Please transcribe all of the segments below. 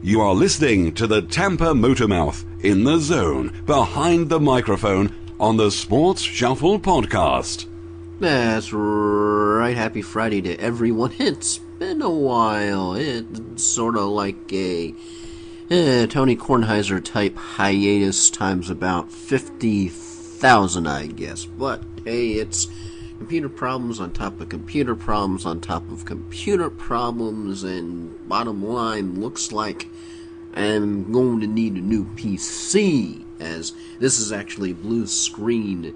You are listening to the Tampa Motormouth in the zone, behind the microphone on the Sports Shuffle podcast. That's right. Happy Friday to everyone. It's been a while. It's sort of like a Tony Kornheiser type hiatus times about 50,000, I guess. But hey, it's computer problems on top of computer problems on top of computer problems, and bottom line, looks like I'm going to need a new PC, as this is actually blue screen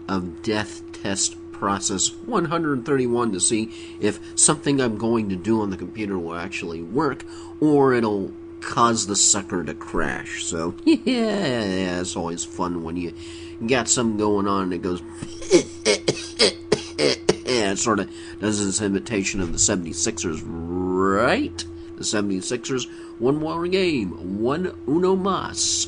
of death test process 131 to see if something I'm going to do on the computer will actually work, or it'll cause the sucker to crash. So yeah, it's always fun when you got something going on and it goes it sort of does this imitation of the 76ers, right? The 76ers, one more game, uno mas,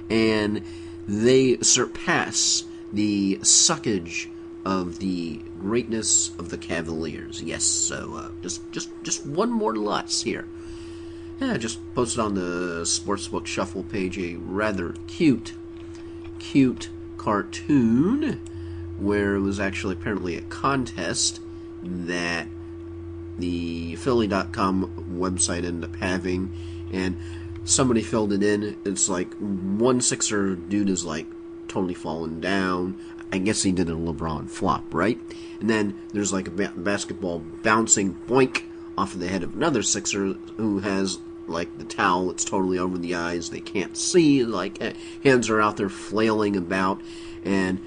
and they surpass the suckage of the greatness of the Cavaliers. Yes, so just one more loss here. Yeah, I just posted on the Sportsbook Shuffle page a rather cute cartoon where it was actually apparently a contest that the Philly.com website ended up having, and somebody filled it in. It's like one Sixer dude is like totally falling down. I guess he did a LeBron flop, right? And then there's like a basketball bouncing boink off of the head of another Sixer who has like the towel. It's totally over the eyes. They can't see. Like hands are out there flailing about, and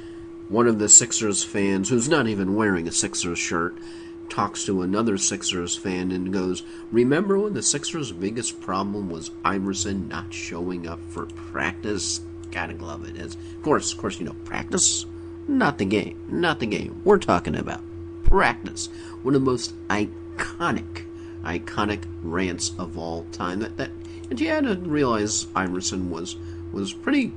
one of the Sixers fans, who's not even wearing a Sixers shirt, talks to another Sixers fan and goes, "Remember when the Sixers' biggest problem was Iverson not showing up for practice?" Gotta love it. As of course, practice, not the game. We're talking about practice. One of the most iconic rants of all time. And you had to realize Iverson was pretty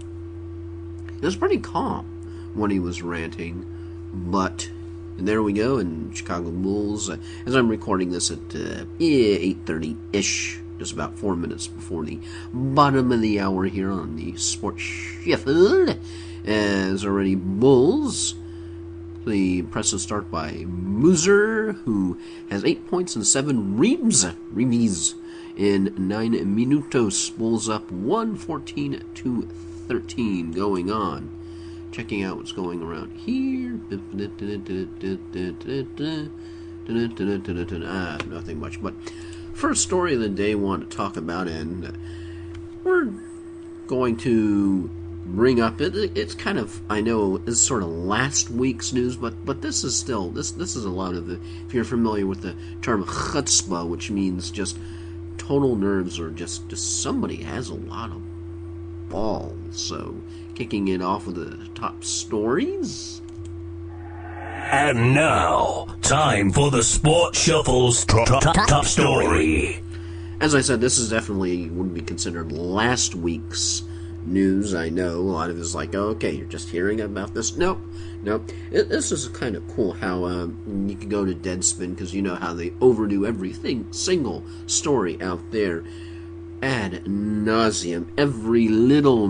calm when he was ranting, but there we go. And Chicago Bulls, as I'm recording this at 8:30-ish, just about 4 minutes before the bottom of the hour here on the Sports Shuffle, as already Bulls. The impressive start by Muser, who has 8 points and 7 ribbies in 9 minutos. Bulls up 114-13 going on. Checking out what's going around here. Nothing much. But first story of the day I want to talk about, and we're going to bring up it's kind of, I know it's sort of last week's news, but this is still this is a lot of the, if you're familiar with the term chutzpah, which means just total nerves, or just somebody has a lot of balls. So kicking it off with the top stories. And now, time for the Sports Shuffle's top story. As I said, this is definitely would be considered last week's news. I know a lot of it is like, oh, okay, you're just hearing about this. Nope. This is kind of cool how you can go to Deadspin, because you know how they overdo everything, single story out there ad nauseum, every little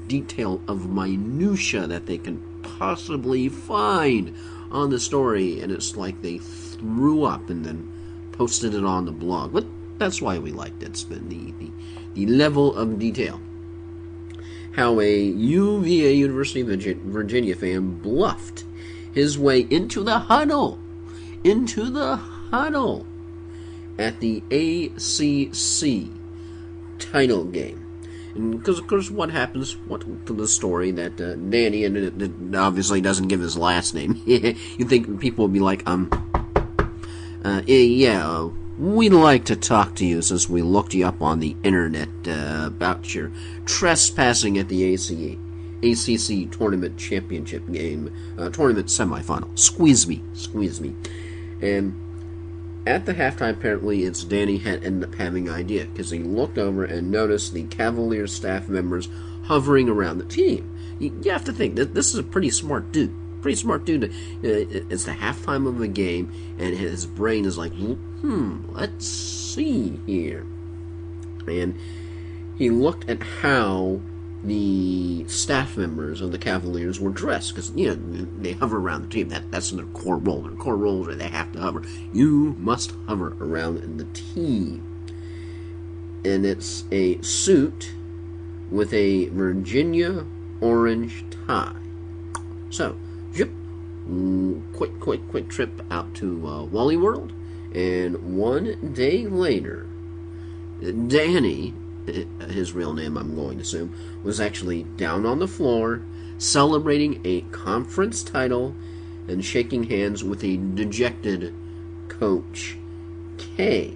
detail of minutia that they can possibly find on the story, and it's like they threw up and then posted it on the blog. But that's why we like Deadspin, the level of detail. How a UVA, University of Virginia fan bluffed his way into the huddle at the ACC title game. And because, of course, what happens, to the story that Danny, and it obviously doesn't give his last name, you'd think people would be like, we'd like to talk to you since we looked you up on the internet about your trespassing at the ACC tournament championship game, tournament semifinal. Squeeze me. And at the halftime, apparently, it's Danny had ended up having an idea, because he looked over and noticed the Cavaliers staff members hovering around the team. You have to think that this is a pretty smart dude. It's the halftime of a game, and his brain is like, let's see here. And he looked at how the staff members of the Cavaliers were dressed, because they hover around the team. That's their core role. Their core role is they have to hover. You must hover around the team, and it's a suit with a Virginia orange tie. So, quick trip out to Wally World, and 1 day later, Danny, his real name I'm going to assume, was actually down on the floor celebrating a conference title and shaking hands with a dejected Coach K.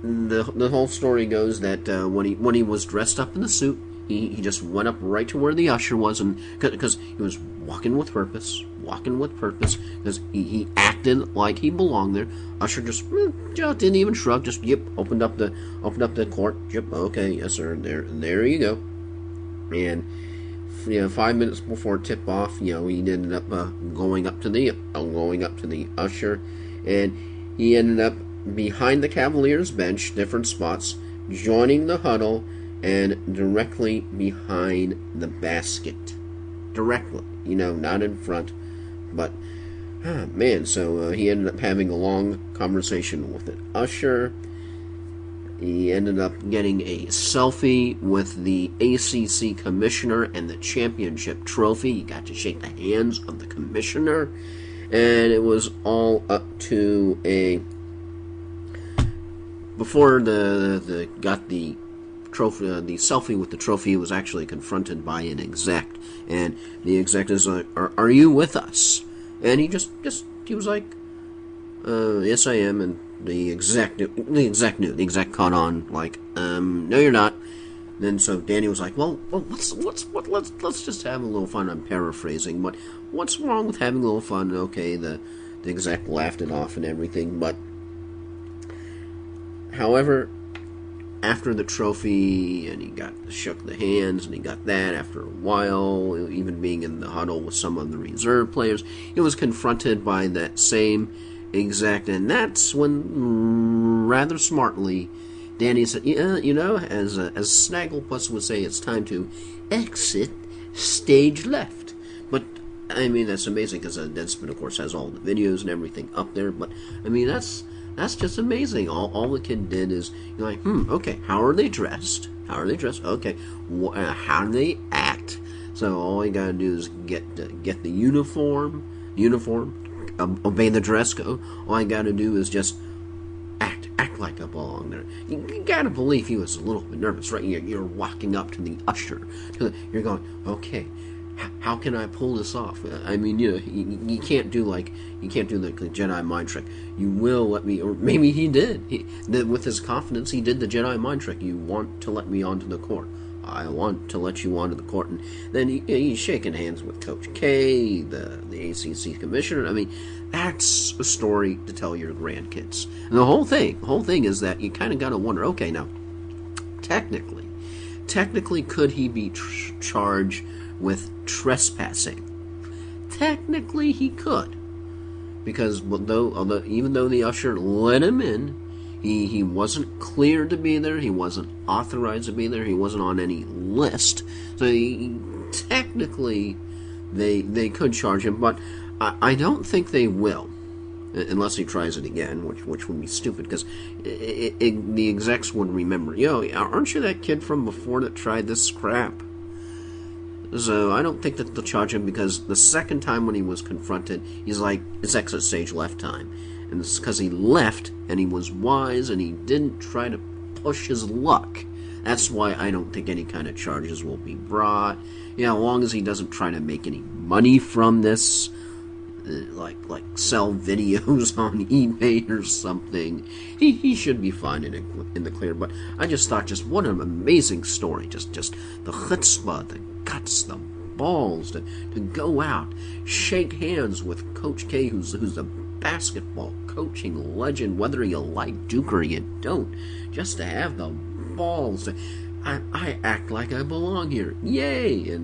The whole story goes that when he was dressed up in the suit, he just went up right to where the usher was, and because he was walking with purpose, because he acted like he belonged there. Usher just didn't even shrug, just opened up the court. Okay, yes sir, there you go. And 5 minutes before tip off, he ended up going up to the usher, and he ended up behind the Cavaliers bench, different spots, joining the huddle, and directly behind the basket. Directly, not in front, but so he ended up having a long conversation with the usher. He ended up getting a selfie with the ACC commissioner and the championship trophy. He got to shake the hands of the commissioner, and it was all up to before got the trophy, the selfie with the trophy. He was actually confronted by an exec, and the exec is like, "Are you with us?" And he he was like, "Yes, I am." And the exec knew. The exec caught on, like, "No, you're not." Then so Danny was like, "Well, let's just have a little fun." I'm paraphrasing, but what's wrong with having a little fun? Okay, the exec laughed it off and everything, but however, after the trophy, and he shook the hands, and he got that after a while, even being in the huddle with some of the reserve players, he was confronted by that same exec, and that's when, rather smartly, Danny said, as Snagglepuss would say, it's time to exit stage left. But, I mean, that's amazing, because Deadspin, of course, has all the videos and everything up there, but, I mean, that's just amazing. All the kid did is, okay, how are they dressed? Okay, how do they act? So all you gotta do is get the uniform, obey the dress code. All you gotta do is just act like I belong there. You gotta believe he was a little bit nervous, right? You're walking up to the usher. You're going, okay, how can I pull this off? I mean, you can't do the Jedi mind trick. You will let me, or maybe he did. With his confidence, he did the Jedi mind trick. You want to let me onto the court. I want to let you onto the court. And then he's shaking hands with Coach K, the ACC commissioner. I mean, that's a story to tell your grandkids. And the whole thing is that you kind of got to wonder, okay, now, technically, could he be charged with trespassing? Technically, he could, because even though the usher let him in, he wasn't cleared to be there. He wasn't authorized to be there. He wasn't on any list. So technically, they could charge him, but I don't think they will, unless he tries it again, which would be stupid, because the execs would remember, aren't you that kid from before that tried this crap? So I don't think that they'll charge him, because the second time when he was confronted, he's like, it's exit stage left time. And it's because he left, and he was wise, and he didn't try to push his luck. That's why I don't think any kind of charges will be brought. As long as he doesn't try to make any money from this, like sell videos on eBay or something, he should be fine in the clear. But I just thought, what an amazing story. Just the chutzpah, the guts, the balls to go out, shake hands with Coach K, who's a basketball coaching legend, whether you like Duke or you don't, just to have the balls to, I act like I belong here, yay!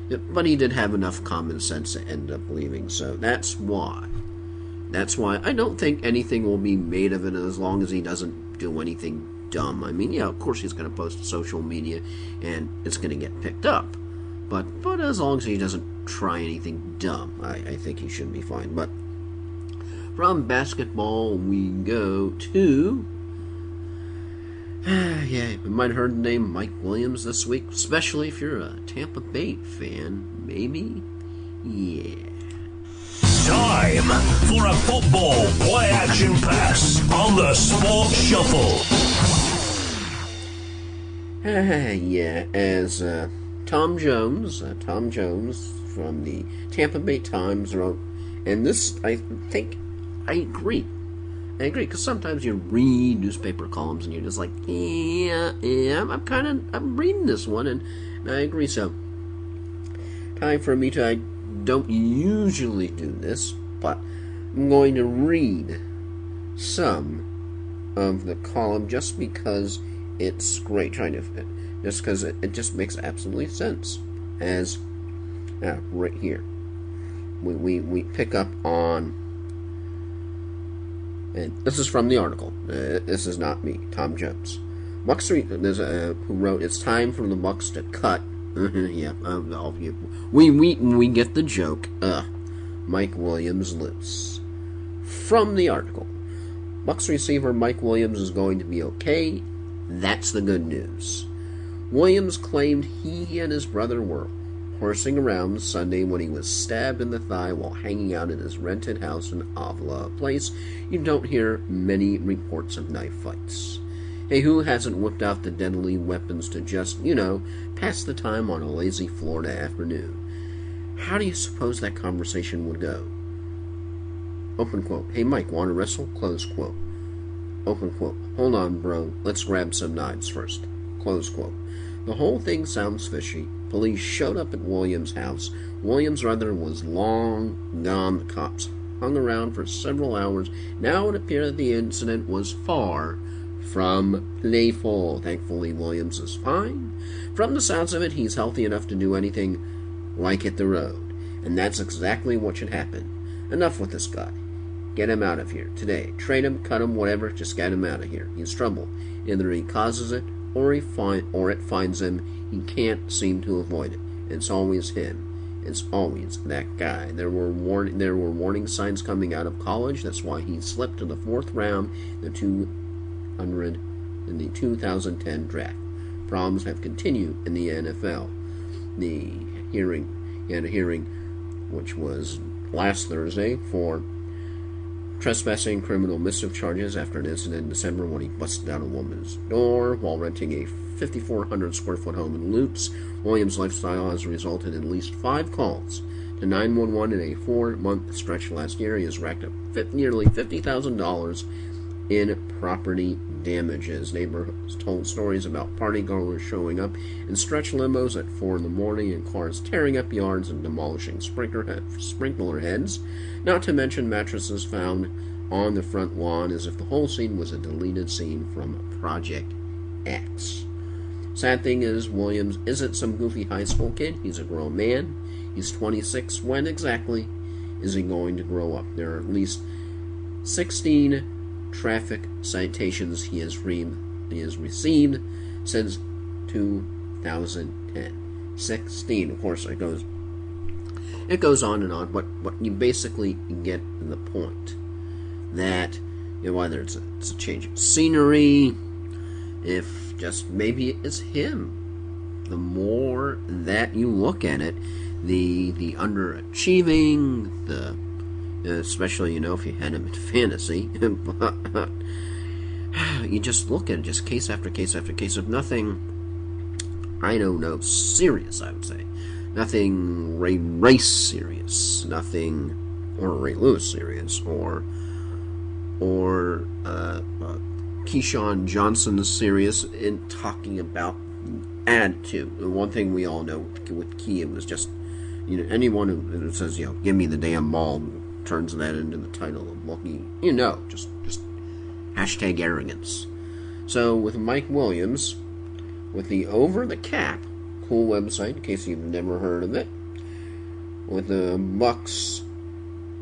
But he did have enough common sense to end up leaving, so that's why I don't think anything will be made of it, as long as he doesn't do anything dumb. I mean, yeah, of course he's going to post to social media, and it's going to get picked up. But as long as he doesn't try anything dumb, I think he should be fine. But from basketball, we go to... yeah, you might have heard the name Mike Williams this week, especially if you're a Tampa Bay fan, maybe? Yeah. Time for a football play-action pass on the Sports Shuffle. Yeah, as Tom Jones from the Tampa Bay Times wrote, and this, I think, I agree, because sometimes you read newspaper columns and you're just like, yeah, I'm reading this one, and I agree. So, time for me to, I don't usually do this, but I'm going to read some of the column just because it's great, just because it just makes absolutely sense. As, right here, we pick up on, and this is from the article. This is not me, Tom Jones. Bucks, there's who wrote, "It's time for the Bucks to cut." Yeah, we get the joke. Mike Williams loose. From the article, Bucks receiver Mike Williams is going to be okay. That's the good news. Williams claimed he and his brother were horsing around Sunday when he was stabbed in the thigh while hanging out in his rented house in Avila, a place you don't hear many reports of knife fights. Hey, who hasn't whipped out the deadly weapons to just, pass the time on a lazy Florida afternoon? How do you suppose that conversation would go? Open quote. "Hey, Mike, want to wrestle?" Close quote. Open quote. "Hold on, bro. Let's grab some knives first." Close quote. The whole thing sounds fishy. Police showed up at Williams' house. Williams' brother was long gone. The cops hung around for several hours. Now it appeared that the incident was far from playful. Thankfully, Williams is fine. From the sounds of it, he's healthy enough to do anything like hit the road. And that's exactly what should happen. Enough with this guy. Get him out of here today. Trade him, cut him, whatever. Just get him out of here. He's trouble. Either he causes it, or it finds him. He can't seem to avoid it. It's always him. It's always that guy. There were warning signs coming out of college. That's why he slipped to the fourth round in the 2010 draft. Problems have continued in the NFL. He had a hearing, which was last Thursday, for trespassing criminal mischief charges after an incident in December when he busted down a woman's door while renting a 5,400 square foot home in Lutz. Williams' lifestyle has resulted in at least 5 calls to 911 in a 4-month stretch last year. He has racked up nearly $50,000 in property damages. Neighbors told stories about partygoers showing up in stretch limos at 4 in the morning and cars tearing up yards and demolishing sprinkler heads, not to mention mattresses found on the front lawn, as if the whole scene was a deleted scene from Project X. Sad thing is, Williams isn't some goofy high school kid. He's a grown man. He's 26. When exactly is he going to grow up? There are at least 16 traffic citations he has received since 2010. 16. Of course, it goes on and on, but you basically get the point that whether it's a change of scenery, if just maybe it's him. The more that you look at it, the underachieving, especially, if you had him in fantasy, but you just look at it, just case after case after case of nothing, serious, I would say. Nothing Ray Rice serious, nothing, or Ray Lewis serious, or Keyshawn Johnson serious in talking about attitude. The one thing we all know with Key, it was just, anyone who says, give me the damn ball, turns that into the title of Lucky, just hashtag arrogance. So with Mike Williams, with the Over the Cap, cool website, in case you've never heard of it, with the Bucks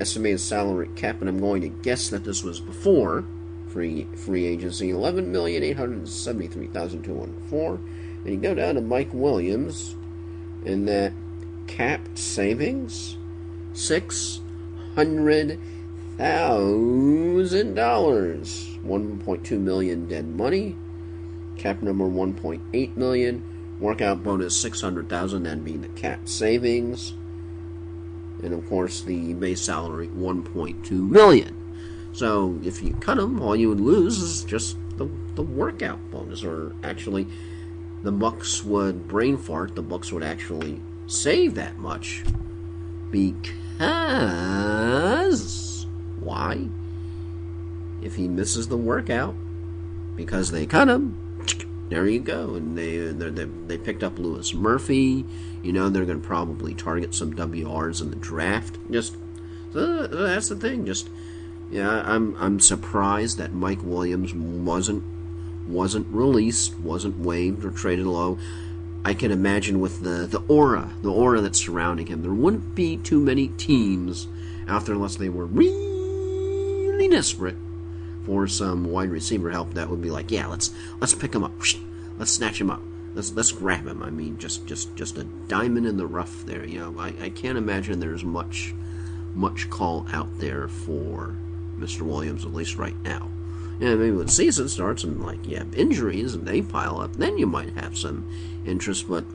estimated salary cap, and I'm going to guess that this was before Free agency, $11,873,204. And you go down to Mike Williams, and that cap savings, $600,000, $1.2 million dead money. Cap number $1.8 million. Workout bonus $600,000. That'd be the cap savings, and of course the base salary $1.2 million. So if you cut him, all you would lose is just the workout bonus, or actually, the Bucks would brain fart. The Bucks would actually save that much, because why? If he misses the workout because they cut him, there you go. And they picked up Lewis Murphy. You know they're going to probably target some WRs in the draft. Just so that's the thing. Just yeah, I'm surprised that Mike Williams wasn't released, wasn't waived or traded low. I can imagine with the aura that's surrounding him, there wouldn't be too many teams out there unless they were really desperate for some wide receiver help that would be like, yeah, let's pick him up, let's snatch him up, let's grab him. I mean, just a diamond in the rough there. You know, I can't imagine there's much call out there for Mr. Williams, at least right now. Yeah, maybe when the season starts and like you have injuries and they pile up, then you might have some interest. But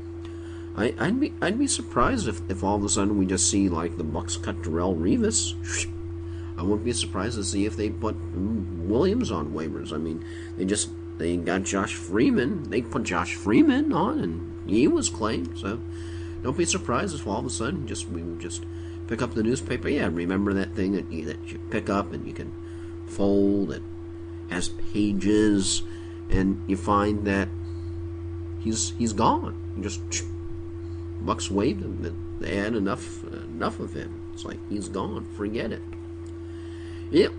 I'd be surprised if all of a sudden we just see like the Bucks cut Darrelle Revis. I wouldn't be surprised to see if they put Williams on waivers. I mean, they got Josh Freeman. They put Josh Freeman on, and he was claimed. So don't be surprised if all of a sudden we just pick up the newspaper. Yeah, remember that thing that you pick up and you can fold. It has pages, and you find that he's gone. You just Bucks waived him. They had enough of him. It's like he's gone. Forget it. Yep.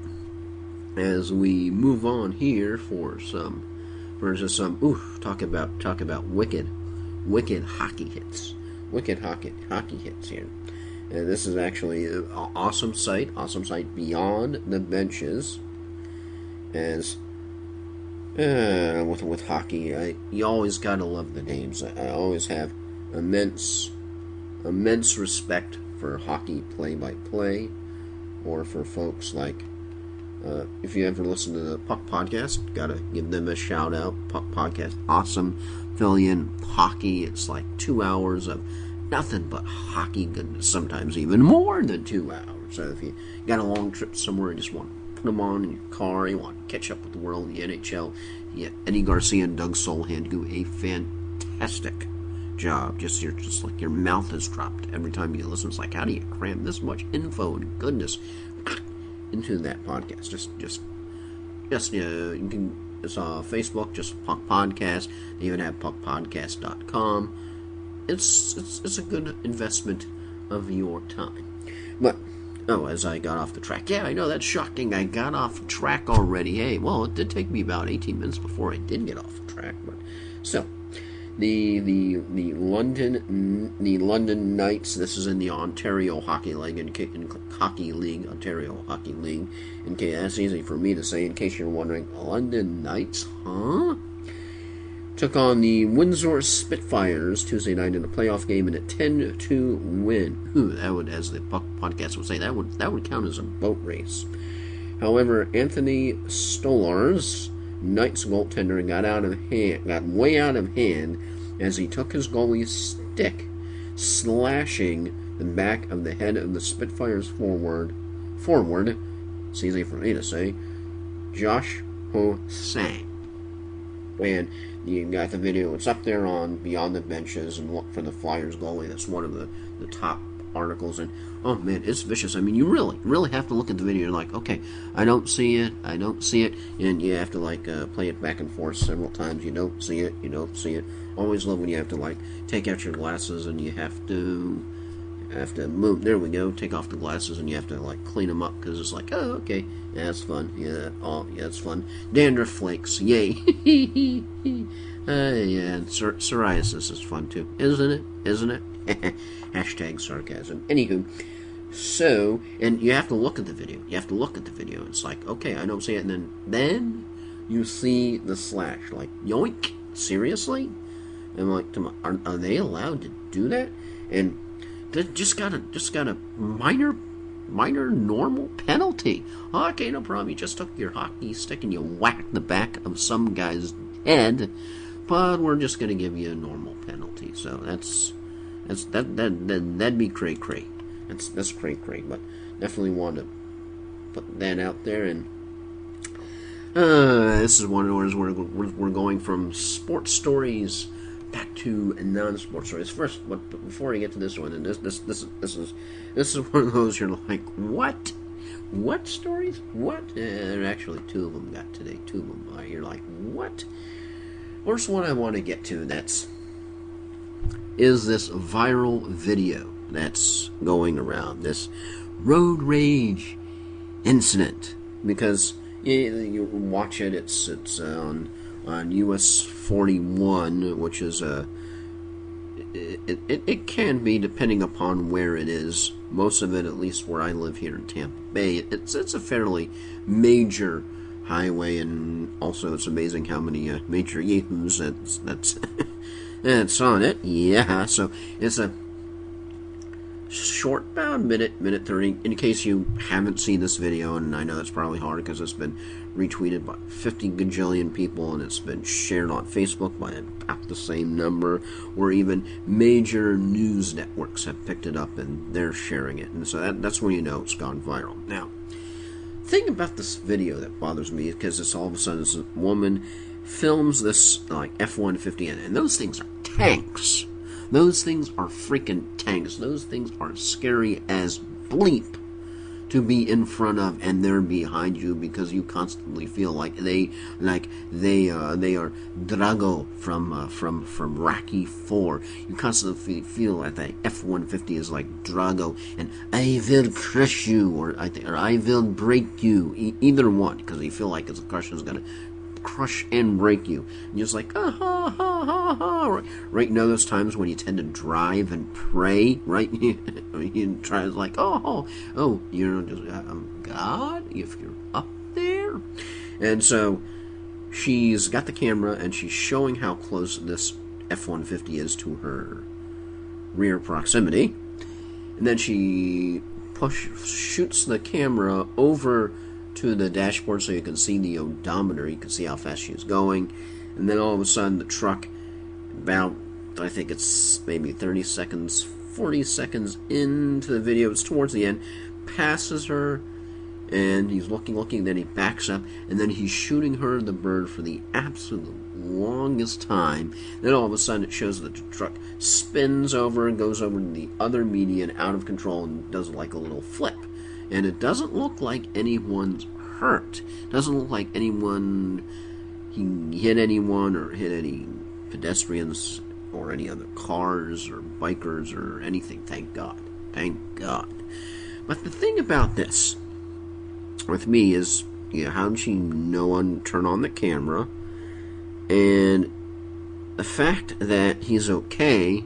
As we move on here for just some talk about wicked hockey hits. Wicked hockey hits here. And this is actually an awesome site Beyond the Benches. As with hockey, you always gotta love the names. I always have immense respect for hockey play-by-play, or for folks like, if you ever listen to the Puck Podcast, gotta give them a shout out. Puck Podcast, awesome. Fill in hockey. It's like 2 hours of nothing but hockey goodness, sometimes even more than 2 hours. So if you got a long trip somewhere and just want to put them on in your car, you want to catch up with the world of the NHL, yeah, Eddie Garcia and Doug Solhan do a fantastic job. Just like your mouth is dropped every time you listen. It's like, how do you cram this much info and goodness into that podcast? You can. It's on Facebook, just Puck Podcast. They even have puckpodcast.com. It's a good investment of your time. But as I got off the track, yeah, I know that's shocking. I got off track already. Hey, well, it did take me about 18 minutes before I did get off track. But still, the London Knights. This is in the Ontario Hockey League, Ontario Hockey League. In case that's easy for me to say. In case you're wondering, London Knights, huh? Took on the Windsor Spitfires Tuesday night in a playoff game in a 10-2 win. That would, as the Puck Podcast would say, that would count as a boat race. However, Anthony Stolarz, Knights goaltender, got way out of hand as he took his goalie's stick, slashing the back of the head of the Spitfires forward. It's easy for me to say, Josh Ho-Sang. And you got the video. It's up there on Beyond the Benches, and look for the Flyers goalie. That's one of the top articles. And oh man, it's vicious. I mean, you really have to look at the video. You're like, okay, I don't see it, and you have to play it back and forth several times. You don't see it. Always love when you have to take out your glasses and you have to move. There we go. Take off the glasses and you have to clean them up, because it's like, oh, okay, yeah, that's fun. Yeah, it's fun. Dandruff flakes, yay. Yeah, and psoriasis is fun too, isn't it? Hashtag sarcasm. Anywho, So, and you have to look at the video. You have to look at the video. It's like, okay, I don't see it. And then you see the slash. Like, yoink? Seriously? And I'm like, are they allowed to do that? And they just got a minor normal penalty. Okay, no problem. You just took your hockey stick and you whacked the back of some guy's head, but we're just going to give you a normal penalty. So that'd be cray. That's cray. But definitely want to put that out there. And this is one of those where we're going from sports stories back to non-sports stories. First, but before I get to this one, and this is one of those you're like, what stories? What? And actually, two of them got today. Two of them. You're like, what? First one I want to get to is this viral video that's going around, this road rage incident, because you watch it. It's on US 41, which is it can be, depending upon where it is. Most of it, at least where I live here in Tampa Bay, it's a fairly major highway, and also it's amazing how many major yahoos that's on it. Yeah, so it's a short, about minute 30. In case you haven't seen this video, and I know that's probably hard because it's been retweeted by 50 gajillion people, and it's been shared on Facebook by about the same number, or even major news networks have picked it up and they're sharing it, and so that's when you know it's gone viral. Now, the thing about this video that bothers me is because it's all of a sudden this woman films this like F-150, and those things are tanks. Those things are freaking tanks. Those things are scary as bleep to be in front of, and they're behind you, because you constantly feel like they are Drago from Rocky 4. You constantly feel like that F-150 is like Drago, and I will crush you, or I will break you. Either one, because you feel like the crush is gonna crush and break you. And you're just like, ha ha ha. Right, you know those times when you tend to drive and pray, right? You try like, you're just, God, if you're up there. And so she's got the camera, and she's showing how close this F-150 is to her rear proximity. And then she shoots the camera over to the dashboard so you can see the odometer, you can see how fast she's going, and then all of a sudden the truck, about, I think it's maybe 30 seconds, 40 seconds into the video, it's towards the end, passes her, and he's looking, then he backs up, and then he's shooting her the bird for the absolute longest time. Then all of a sudden it shows that the truck spins over and goes over to the other median, out of control, and does like a little flip. And it doesn't look like anyone's hurt. It doesn't look like he hit anyone or hit any pedestrians or any other cars or bikers or anything. Thank God. But the thing about this with me is, how did she turn on the camera? And the fact that he's okay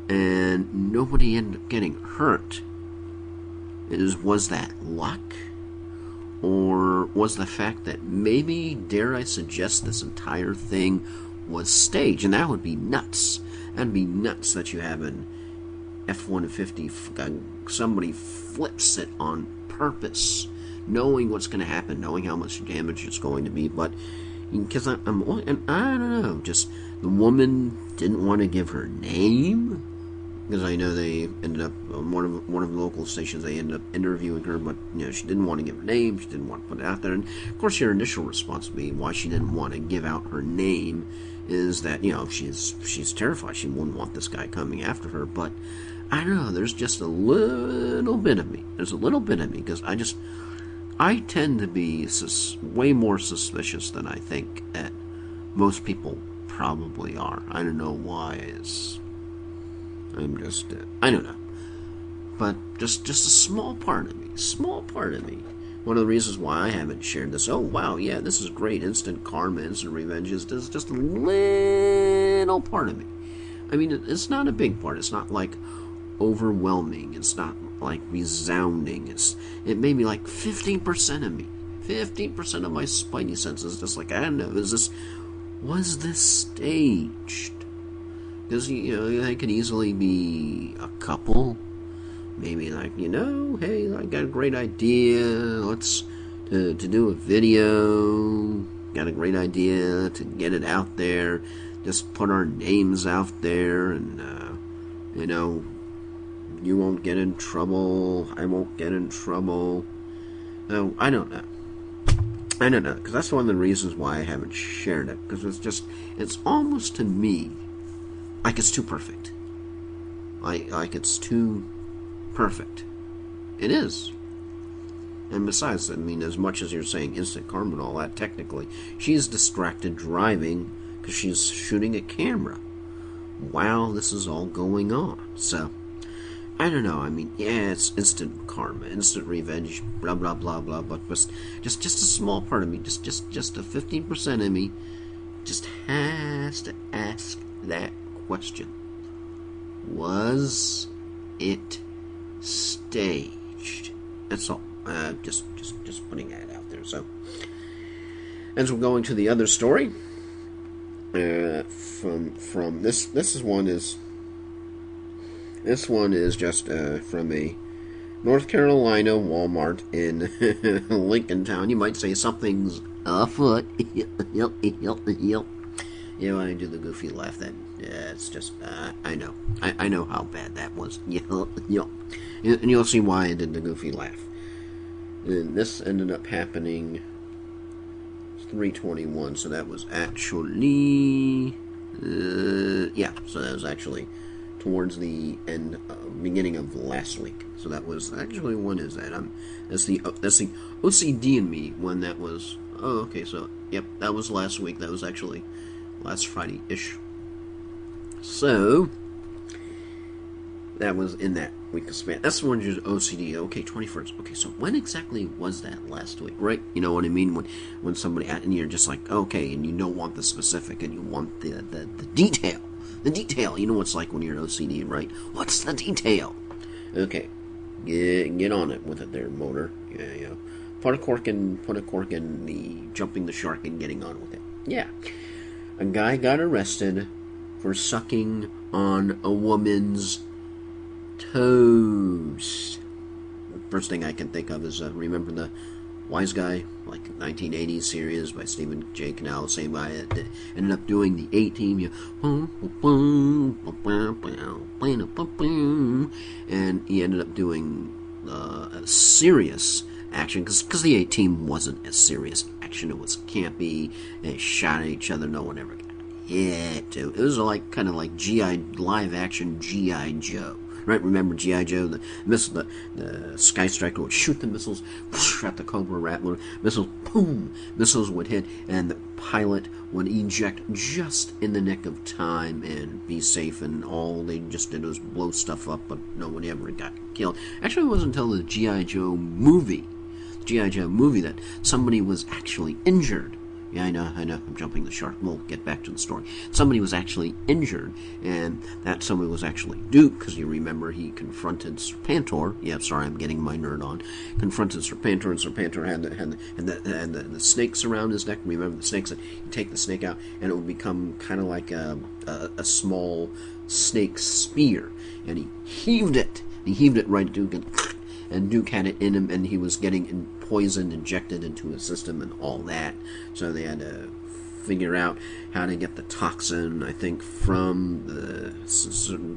and nobody ended up getting hurt, was that luck? Or was the fact that maybe, dare I suggest, this entire thing was staged? And that would be nuts. That'd be nuts that you have an F-150, somebody flips it on purpose, knowing what's going to happen, knowing how much damage it's going to be. But because I don't know, just the woman didn't want to give her name. Because I know they ended up, one of the local stations, they ended up interviewing her, but she didn't want to give her name, she didn't want to put it out there. And of course, your initial response would be why she didn't want to give out her name is that she's terrified. She wouldn't want this guy coming after her. But I don't know. There's just a little bit of me. There's a little bit of me because I tend to be way more suspicious than I think that most people probably are. I don't know why. I don't know. But just a small part of me. One of the reasons why I haven't shared this, this is great, instant karma, instant revenge, is just a little part of me. I mean, it's not a big part. It's not like overwhelming. It's not like resounding. It made me like 15% of me. 15% of my spidey senses just like, I don't know, was this staged? Because, they could easily be a couple. Maybe like, hey, I got a great idea. Let's to do a video. Got a great idea to get it out there. Just put our names out there, and you won't get in trouble. I won't get in trouble. No, I don't know. Because that's one of the reasons why I haven't shared it. Because it's almost to me like it's too perfect. Like it's too perfect. It is. And besides, I mean, as much as you're saying instant karma and all that, technically, she's distracted driving because she's shooting a camera while this is all going on. So, I don't know. I mean, yeah, it's instant karma, instant revenge, blah blah blah blah. But just a small part of me, just a 15% of me, just has to ask that question: was it staged? That's all. Just putting that out there. So, as we're going to the other story, from this one is just from a North Carolina Walmart in Lincoln Town. You might say something's afoot. Yep. You know, I do the goofy laugh. That it's just I know how bad that was. Yep. And you'll see why I did the goofy laugh. And this ended up happening 3/21, so that was actually so that was actually towards the beginning of last week. So that was actually, when is that? That's the OCD in me when that was. Oh, okay. So yep, that was last week. That was actually last Friday-ish. So that was in that week of span. That's the one you're OCD. Okay, 21st. Okay, so when exactly was that last week, right? You know what I mean? When somebody, and you're just like, okay, and you don't want the specific, and you want the detail. The detail. You know what it's like when you're OCD, right? What's the detail? Okay, get on it with it there, motor. Yeah. Put a cork in the jumping the shark and getting on with it. Yeah. A guy got arrested for sucking on a woman's toes. First thing I can think of is remember the Wise Guy, like 1980s series by Stephen J. Cannell, same guy that ended up doing the A-Team, and he ended up doing a serious action, because the A-Team wasn't a serious action. It was campy. They shot at each other. No one ever got hit. It was like kind of like live action G.I. Joe. Right, remember G.I. Joe? The missile, the Sky Striker would shoot the missiles, whoosh, at the Cobra Rattler. Missiles, boom! Missiles would hit, and the pilot would eject just in the nick of time and be safe. And all they just did was blow stuff up, but no one ever got killed. Actually, it wasn't until the G.I. Joe movie, that somebody was actually injured. Yeah, I know, I'm jumping the shark. We'll get back to the story. Somebody was actually injured, and that somebody was actually Duke, because you remember he confronted Serpentor. Yeah, sorry, I'm getting my nerd on. Confronted Serpentor, and Serpentor had the snakes around his neck. Remember the snakes? And you take the snake out, and it would become kind of like a small snake spear, and he heaved it. He heaved it right at Duke, and Duke had it in him, and he was getting poison injected into his system and all that. So they had to figure out how to get the toxin, I think,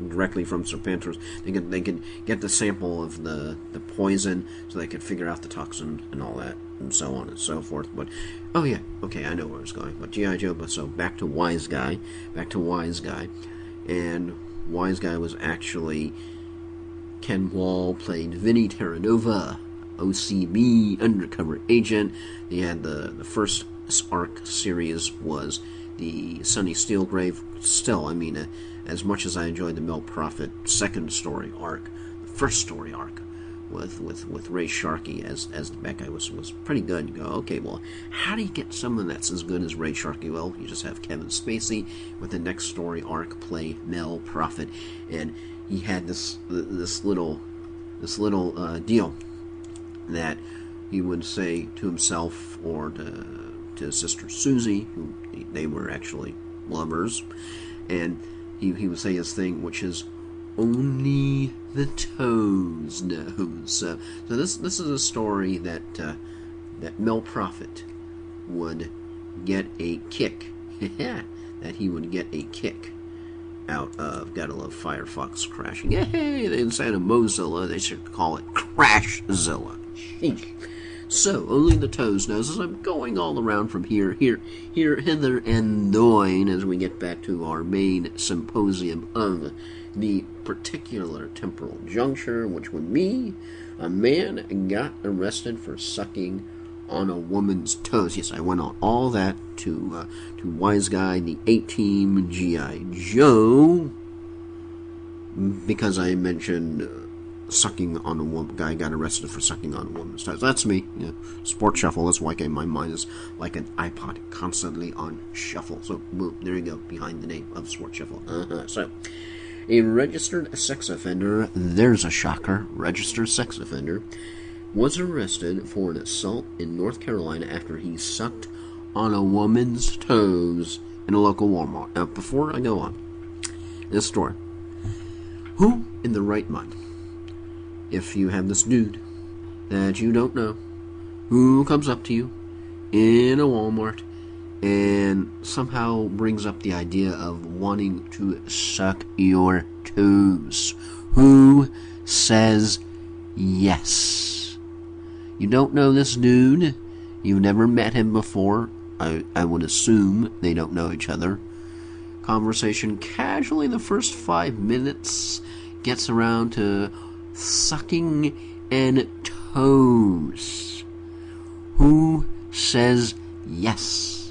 directly from Serpentor's. They could get the sample of the poison, so they could figure out the toxin and all that, and so on and so forth. But oh yeah, okay, I know where it's going. But G.I. Joe. But so back to Wise Guy, and Wise Guy was actually Ken Wall played Vinny Terranova, OCB, undercover agent. They had the first arc series was the Sonny Steelgrave. Still, I mean, as much as I enjoyed the Mel Prophet second story arc, the first story arc with Ray Sharkey as the bad guy was pretty good. You go, okay, well, how do you get someone that's as good as Ray Sharkey? Well, you just have Kevin Spacey with the next story arc play Mel Prophet, and he had this little deal that he would say to himself or to his sister Susie, who they were actually lovers, and he would say his thing, which is, only the toes knows. So this is a story that Mel Prophet would get a kick. That he would get a kick out of. Gotta love Firefox crashing. Yay! Instead of Mozilla, they should call it Crashzilla. So, only the toes knows, as I'm going all around from here, hither, and doing, as we get back to our main symposium of the particular temporal juncture, which would be a man got arrested for sucking on a woman's toes. Yes, I went on all that to Wise Guy, the A-Team, G.I. Joe, because I mentioned sucking on a woman. Guy got arrested for sucking on a woman's toes. That's me. Yeah. Sports Shuffle. That's why my mind is like an iPod, constantly on shuffle. So, boom, there you go, behind the name of Sports Shuffle. So, a registered sex offender, there's a shocker, registered sex offender, was arrested for an assault in North Carolina after he sucked on a woman's toes in a local Walmart. Now, before I go on, this story, who in the right mind, if you have this dude that you don't know, who comes up to you in a Walmart and somehow brings up the idea of wanting to suck your toes? Who says yes? You don't know this dude. You've never met him before. I would assume they don't know each other. Conversation casually the first 5 minutes gets around to sucking and toes. Who says yes?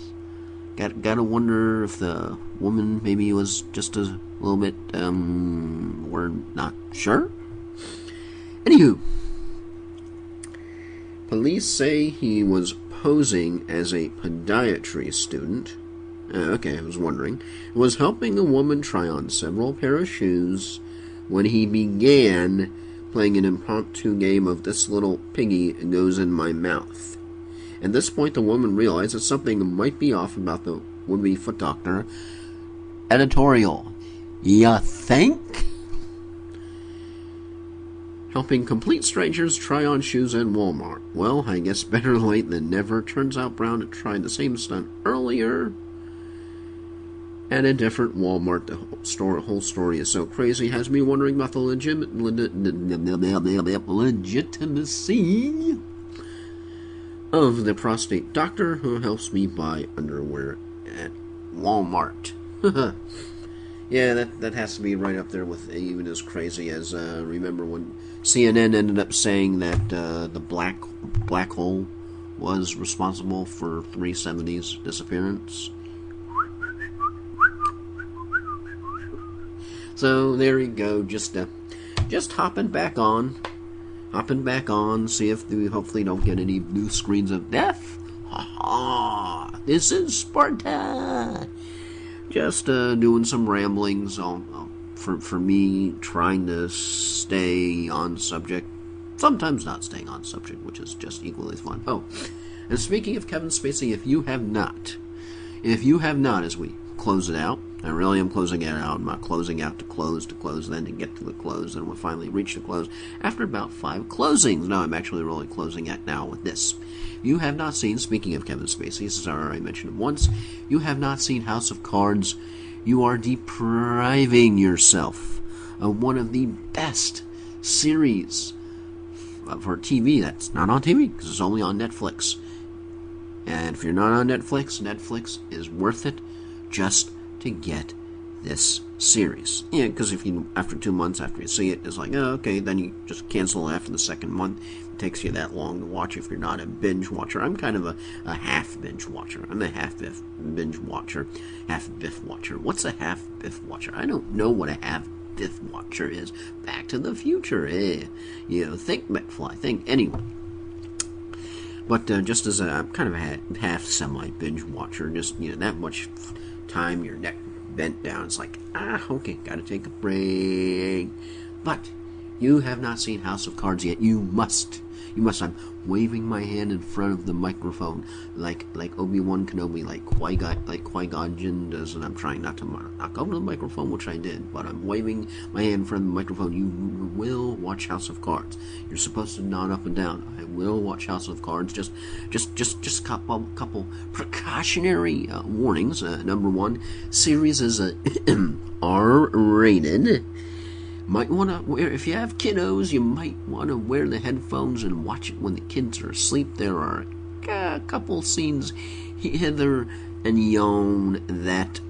Gotta wonder if the woman maybe was just a little bit, we're not sure. Anywho, police say he was posing as a podiatry student. Okay, I was wondering. Was helping a woman try on several pair of shoes when he began playing an impromptu game of This Little Piggy Goes in My Mouth. At this point, the woman realized that something might be off about the would-be foot doctor. Editorial. Ya think? Helping complete strangers try on shoes in Walmart. Well, I guess better late than never. Turns out Brown had tried the same stunt earlier at a different Walmart. The whole story is so crazy, has me wondering about the legitimacy of the prostate doctor who helps me buy underwear at Walmart. Yeah, that has to be right up there with even as crazy as, remember when CNN ended up saying that the black hole was responsible for 370's disappearance. So there you go, just hopping back on, see if we hopefully don't get any new screens of death. This is Sparta. Just doing some ramblings for me, trying to stay on subject. Sometimes not staying on subject, which is just equally as fun. Oh, and speaking of Kevin Spacey, if you have not, as we close it out, I really am closing it out. I'm not closing out to close, then to get to the close, and we'll finally reach the close after about 5 closings. No, I'm actually really closing it now with this. If you have not seen, speaking of Kevin Spacey, this is already mentioned once, you have not seen House of Cards, you are depriving yourself of one of the best series for TV that's not on TV, because it's only on Netflix. And if you're not on Netflix, Netflix is worth it just to get this series. Yeah, because if you, after 2 months after you see it, it's like, oh, okay, then you just cancel it after the second month. It takes you that long to watch if you're not a binge watcher. I'm kind of a half binge watcher. I'm a half binge watcher, half Biff watcher. What's a half Biff watcher? I don't know what a half Biff watcher is. Back to the Future, think McFly, think anyway. But just as I'm kind of a half semi binge watcher, just that much time, your neck bent down. It's like, okay, gotta take a break. But You have not seen House of Cards yet. You must. You must. I'm waving my hand in front of the microphone like Obi-Wan Kenobi, like Qui-Gon Jinn does, and I'm trying not to knock over the microphone, which I did, but I'm waving my hand in front of the microphone. You will watch House of Cards. You're supposed to nod up and down. I will watch House of Cards. Just couple precautionary warnings. Number one, series is R-rated. Might want to wear, if you have kiddos, you might want to wear the headphones and watch it when the kids are asleep. There are a couple scenes hither and yon that,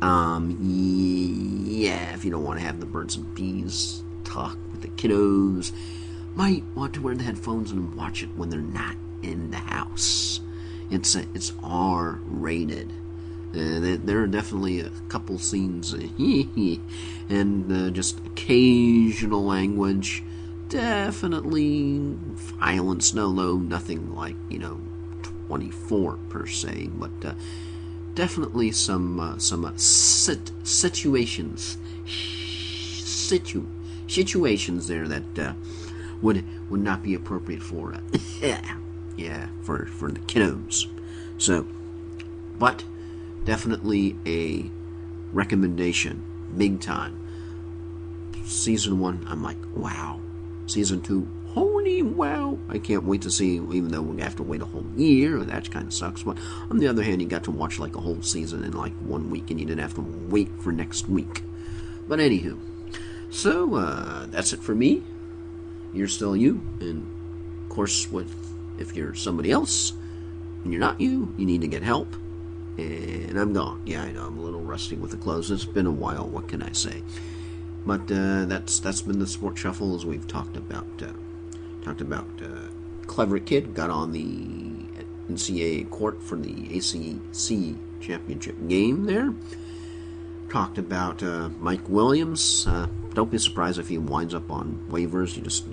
if you don't want to have the birds and bees talk with the kiddos, might want to wear the headphones and watch it when they're not in the house. It's R-rated. There are definitely a couple scenes and just occasional language, definitely violence, nothing like 24 per se, but definitely some situations there that would not be appropriate for for the kiddos. So, but definitely a recommendation, big time. Season 1, I'm like, wow. Season 2, holy wow. I can't wait to see, even though we have to wait a whole year. That kind of sucks. But on the other hand, you got to watch like a whole season in like 1 week, and you didn't have to wait for next week. But anywho, so that's it for me. You're still you, and of course, if you're somebody else and you're not you, you need to get help. And I'm gone. Yeah, I know, I'm a little rusty with the clothes. It's been a while, what can I say? But that's been the Sports Shuffle, as we've talked about. Clever Kid got on the NCAA court for the ACC championship game there. Talked about Mike Williams. Don't be surprised if he winds up on waivers. You just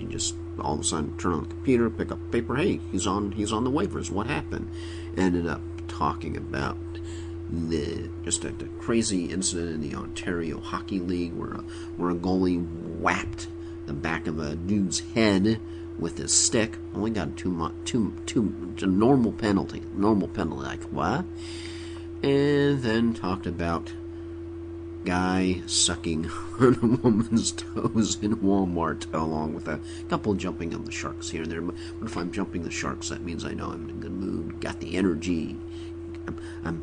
all of a sudden turn on the computer, pick up paper. Hey, he's on the waivers. What happened? Ended up talking about just a crazy incident in the Ontario Hockey League where a goalie whapped the back of a dude's head with his stick. Only got a normal penalty. Like what? And then talked about guy sucking on a woman's toes in Walmart, along with a couple jumping on the sharks here and there. But if I'm jumping the sharks, that means I know I'm in a good mood, got the energy. I'm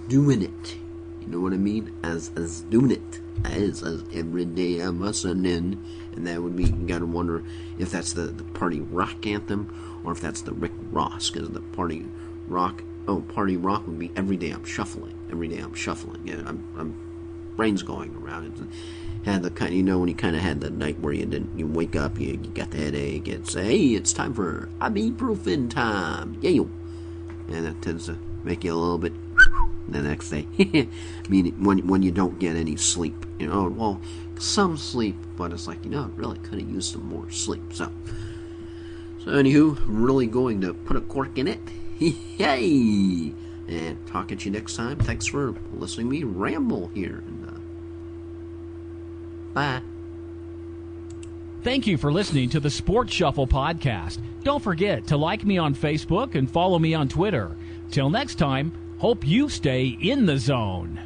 doing it. You know what I mean? As doing it. As every day I'm listening. And that would be, you gotta wonder if that's the party rock anthem or if that's the Rick Ross, because the party rock would be every day I'm shuffling. Yeah, I'm brain's going around. It had the kind, when you kind of had the night where you wake up, you got the headache. It's hey, it's time for ibuprofen time. Yeah, and that tends to make you a little bit the next day. I mean, when you don't get any sleep, well, some sleep, but it's like, really could have used some more sleep. So anywho, really going to put a cork in it. Yay! And talk at you next time. Thanks for listening to me ramble here. And, bye. Thank you for listening to the Sports Shuffle podcast. Don't forget to like me on Facebook and follow me on Twitter. Till next time, hope you stay in the zone.